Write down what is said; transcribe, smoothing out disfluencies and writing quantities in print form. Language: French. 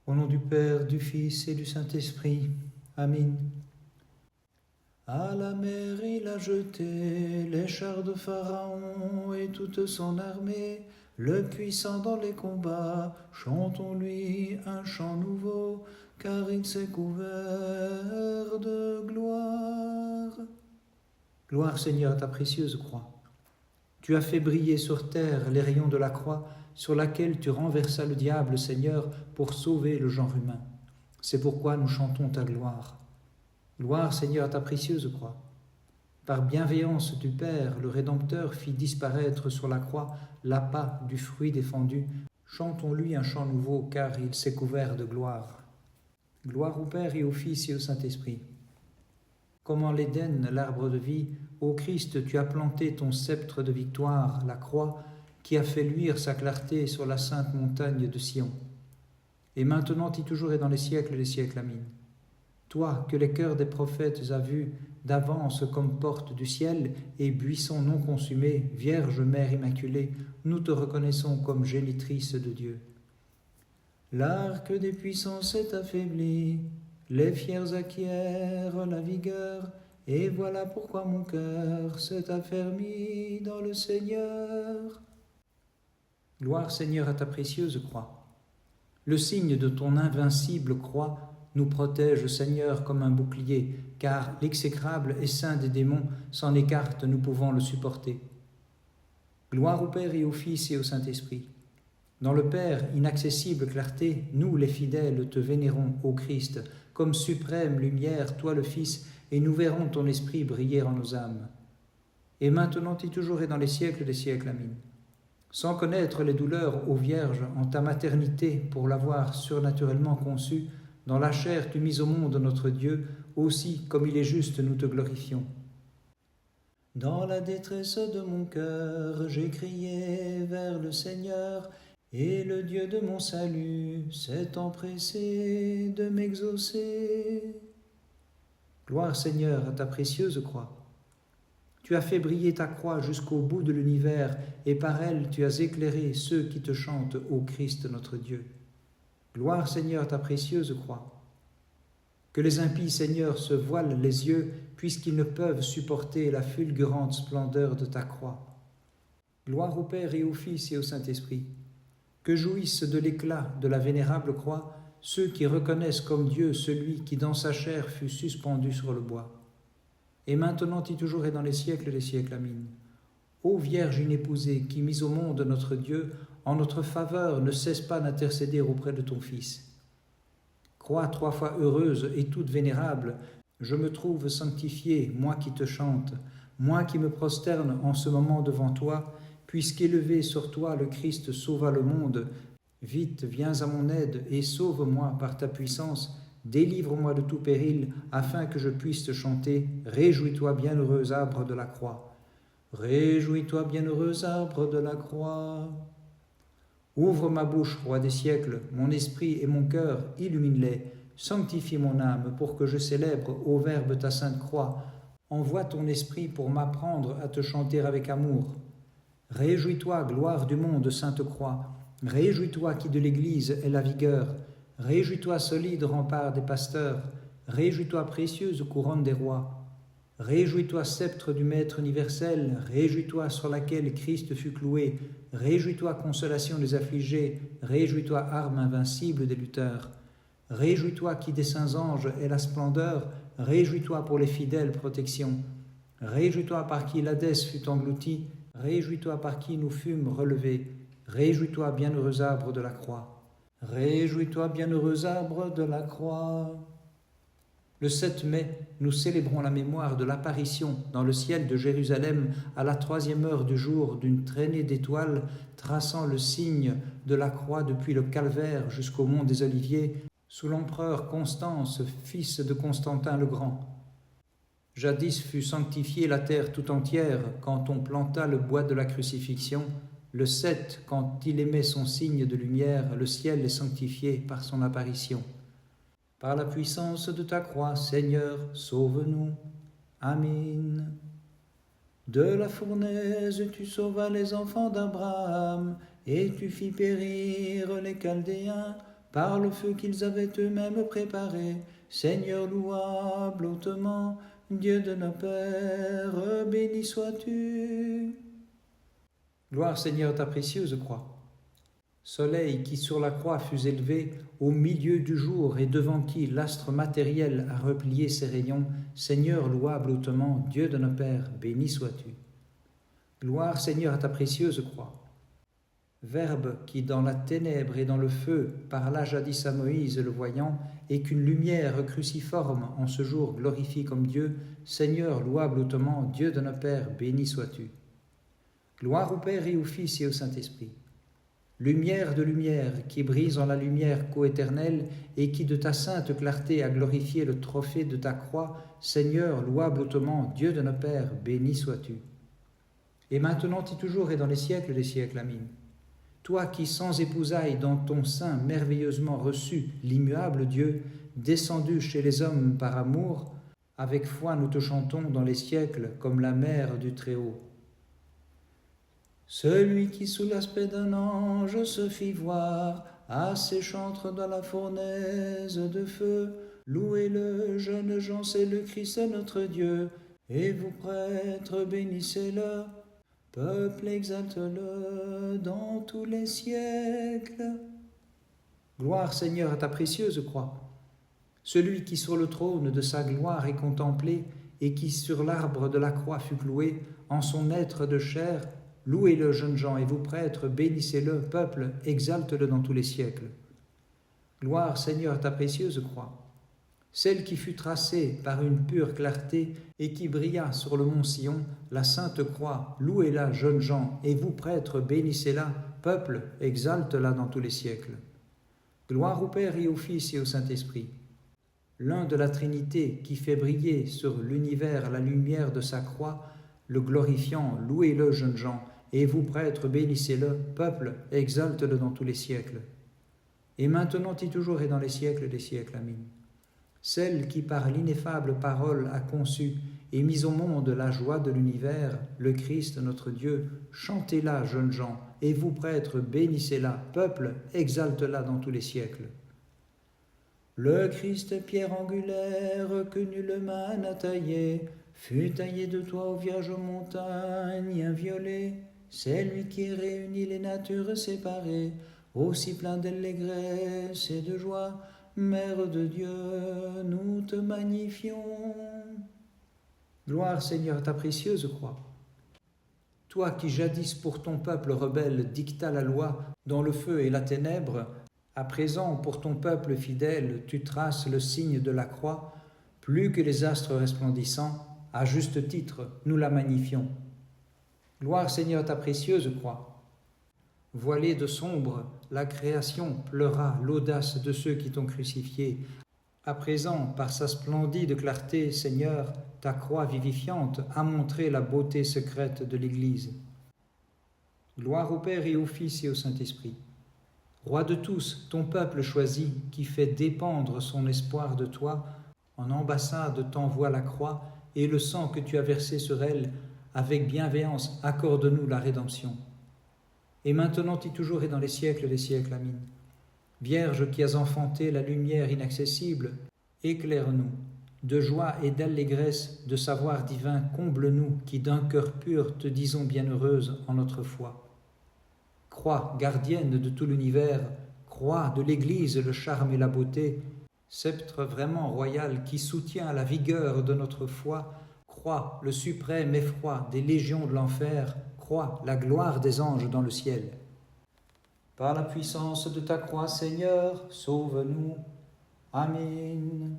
Au nom du Père, du Fils et du Saint-Esprit. Amen. À la mer il a jeté les chars de Pharaon et toute son armée, le puissant dans les combats. Chantons-lui un chant nouveau, car il s'est couvert de gloire. Gloire Seigneur à ta précieuse croix. Tu as fait briller sur terre les rayons de la croix, sur laquelle tu renversas le diable, Seigneur, pour sauver le genre humain. C'est pourquoi nous chantons ta gloire. Gloire, Seigneur, à ta précieuse croix. Par bienveillance du Père, le Rédempteur fit disparaître sur la croix l'appât du fruit défendu. Chantons-lui un chant nouveau, car il s'est couvert de gloire. Gloire au Père et au Fils et au Saint-Esprit. Comme en l'Éden, l'arbre de vie, ô Christ, tu as planté ton sceptre de victoire, la croix, qui a fait luire sa clarté sur la sainte montagne de Sion. Et maintenant et toujours et dans les siècles des siècles. Amen. Toi, que les cœurs des prophètes a vus d'avance comme porte du ciel et buisson non consumé, Vierge Mère Immaculée, nous te reconnaissons comme génitrice de Dieu. L'arc des puissances est affaibli, les fiers acquièrent la vigueur, et voilà pourquoi mon cœur s'est affermi dans le Seigneur. Gloire Seigneur à ta précieuse croix. Le signe de ton invincible croix nous protège, Seigneur, comme un bouclier, car l'exécrable essaim des démons s'en écarte, nous pouvons le supporter. Gloire au Père et au Fils et au Saint-Esprit. Dans le Père, inaccessible clarté, nous les fidèles te vénérons, ô Christ, comme suprême lumière, toi le Fils, et nous verrons ton Esprit briller en nos âmes. Et maintenant et toujours et dans les siècles des siècles. Amen. Sans connaître les douleurs, ô Vierge, en ta maternité, pour l'avoir surnaturellement conçue, dans la chair tu mis au monde notre Dieu, aussi comme il est juste nous te glorifions. Dans la détresse de mon cœur, j'ai crié vers le Seigneur, et le Dieu de mon salut s'est empressé de m'exaucer. Gloire Seigneur à ta précieuse croix. Tu as fait briller ta croix jusqu'au bout de l'univers, et par elle tu as éclairé ceux qui te chantent, ô Christ notre Dieu. Gloire Seigneur à ta précieuse croix. Que les impies, Seigneur, se voilent les yeux, puisqu'ils ne peuvent supporter la fulgurante splendeur de ta croix. Gloire au Père et au Fils et au Saint-Esprit. Que jouissent de l'éclat de la vénérable croix ceux qui reconnaissent comme Dieu celui qui dans sa chair fut suspendu sur le bois. Et maintenant et toujours et dans les siècles des siècles. Amen. Ô Vierge inépousée, qui mise au monde notre Dieu, en notre faveur ne cesse pas d'intercéder auprès de ton Fils. Croix 3 fois heureuse et toute vénérable, je me trouve sanctifiée, moi qui te chante, moi qui me prosterne en ce moment devant toi, puisqu'élevé sur toi le Christ sauva le monde. Vite, viens à mon aide et sauve-moi par ta puissance, délivre-moi de tout péril, afin que je puisse te chanter. Réjouis-toi, bienheureux arbre de la croix. Réjouis-toi, bienheureux arbre de la croix. Ouvre ma bouche, roi des siècles, mon esprit et mon cœur, illumine-les. Sanctifie mon âme pour que je célèbre au Verbe ta sainte croix. Envoie ton esprit pour m'apprendre à te chanter avec amour. Réjouis-toi, gloire du monde, sainte croix. Réjouis-toi qui de l'Église est la vigueur. Réjouis-toi, solide rempart des pasteurs. Réjouis-toi, précieuse couronne des rois. Réjouis-toi, sceptre du Maître universel. Réjouis-toi, sur laquelle Christ fut cloué. Réjouis-toi, consolation des affligés. Réjouis-toi, arme invincible des lutteurs. Réjouis-toi, qui des saints anges est la splendeur. Réjouis-toi pour les fidèles protection. Réjouis-toi, par qui l'Hadès fut englouti. Réjouis-toi, par qui nous fûmes relevés. Réjouis-toi, bienheureux arbre de la croix. Réjouis-toi, bienheureux arbre de la croix. Le 7 mai, nous célébrons la mémoire de l'apparition dans le ciel de Jérusalem à la 3e heure du jour d'une traînée d'étoiles traçant le signe de la croix depuis le calvaire jusqu'au mont des Oliviers, sous l'empereur Constance, fils de Constantin le Grand. Jadis fut sanctifiée la terre tout entière quand on planta le bois de la crucifixion. Le 7, quand il émet son signe de lumière, le ciel est sanctifié par son apparition. Par la puissance de ta croix, Seigneur, sauve-nous. Amen. De la fournaise, tu sauvas les enfants d'Abraham, et tu fis périr les Chaldéens. par le feu qu'ils avaient eux-mêmes préparé. Seigneur louable hautement, Dieu de nos pères, béni sois-tu. Gloire Seigneur ta précieuse croix. Soleil qui sur la croix fus élevé au milieu du jour et devant qui l'astre matériel a replié ses rayons, Seigneur louable hautement, Dieu de nos pères, béni sois-tu. Gloire Seigneur à ta précieuse croix. Verbe qui dans la ténèbre et dans le feu parla jadis à Moïse le voyant, et qu'une lumière cruciforme en ce jour glorifie comme Dieu, Seigneur louable hautement, Dieu de nos pères, béni sois-tu. Gloire au Père et au Fils et au Saint-Esprit. Lumière de lumière qui brise en la lumière coéternelle et qui de ta sainte clarté a glorifié le trophée de ta croix, Seigneur louable hautement, Dieu de nos pères, béni sois-tu. Et maintenant et toujours et dans les siècles des siècles, amin. Toi qui sans épousailles dans ton sein merveilleusement reçu l'immuable Dieu, descendu chez les hommes par amour, avec foi nous te chantons dans les siècles comme la mère du Très-Haut. Celui qui sous l'aspect d'un ange se fit voir à ses chantres dans la fournaise de feu, louez-le, jeunes gens, c'est le Christ notre Dieu, et vous prêtres bénissez-le, peuple exalte-le dans tous les siècles. Gloire Seigneur à ta précieuse croix. Celui qui sur le trône de sa gloire est contemplé et qui sur l'arbre de la croix fut cloué, en son être de chair, louez-le, jeunes gens, et vous prêtres, bénissez-le, peuple, exalte-le dans tous les siècles. Gloire, Seigneur, à ta précieuse croix, celle qui fut tracée par une pure clarté et qui brilla sur le mont Sion, la sainte croix, louez-la, jeunes gens, et vous prêtres, bénissez-la, peuple, exalte-la dans tous les siècles. Gloire au Père et au Fils et au Saint-Esprit, l'un de la Trinité qui fait briller sur l'univers la lumière de sa croix, le glorifiant, louez-le, jeunes gens, et vous prêtres, bénissez-le, peuple, exalte-le dans tous les siècles. Et maintenant et toujours et dans les siècles des siècles, amin. Celle qui par l'ineffable parole a conçu et mis au monde la joie de l'univers, le Christ notre Dieu, chantez-la, jeunes gens, et vous prêtres, bénissez-la, peuple, exalte-la dans tous les siècles. Le Christ, pierre angulaire, que nulle main n'a taillé, fut taillé de toi, ô vierge montagne inviolée. C'est lui qui réunit les natures séparées, aussi plein d'allégresse et de joie. Mère de Dieu, nous te magnifions. Gloire Seigneur, ta précieuse croix. Toi qui jadis pour ton peuple rebelle dicta la loi dans le feu et la ténèbre, à présent pour ton peuple fidèle tu traces le signe de la croix, plus que les astres resplendissants, à juste titre nous la magnifions. Gloire Seigneur, ta précieuse croix. Voilée de sombre, la création pleura l'audace de ceux qui t'ont crucifié. À présent, par sa splendide clarté, Seigneur, ta croix vivifiante a montré la beauté secrète de l'Église. Gloire au Père et au Fils et au Saint-Esprit. Roi de tous, ton peuple choisi, qui fait dépendre son espoir de toi, en ambassade t'envoie la croix, et le sang que tu as versé sur elle, avec bienveillance, accorde-nous la rédemption. Et maintenant et toujours et dans les siècles des siècles, amin. Vierge qui as enfanté la lumière inaccessible, éclaire-nous. De joie et d'allégresse, de savoir divin, comble-nous, qui d'un cœur pur te disons bienheureuse en notre foi. Croix, gardienne de tout l'univers, croix de l'Église le charme et la beauté, sceptre vraiment royal qui soutient la vigueur de notre foi, croix, le suprême effroi des légions de l'enfer, croix, la gloire des anges dans le ciel. Par la puissance de ta croix, Seigneur, sauve-nous. Amen.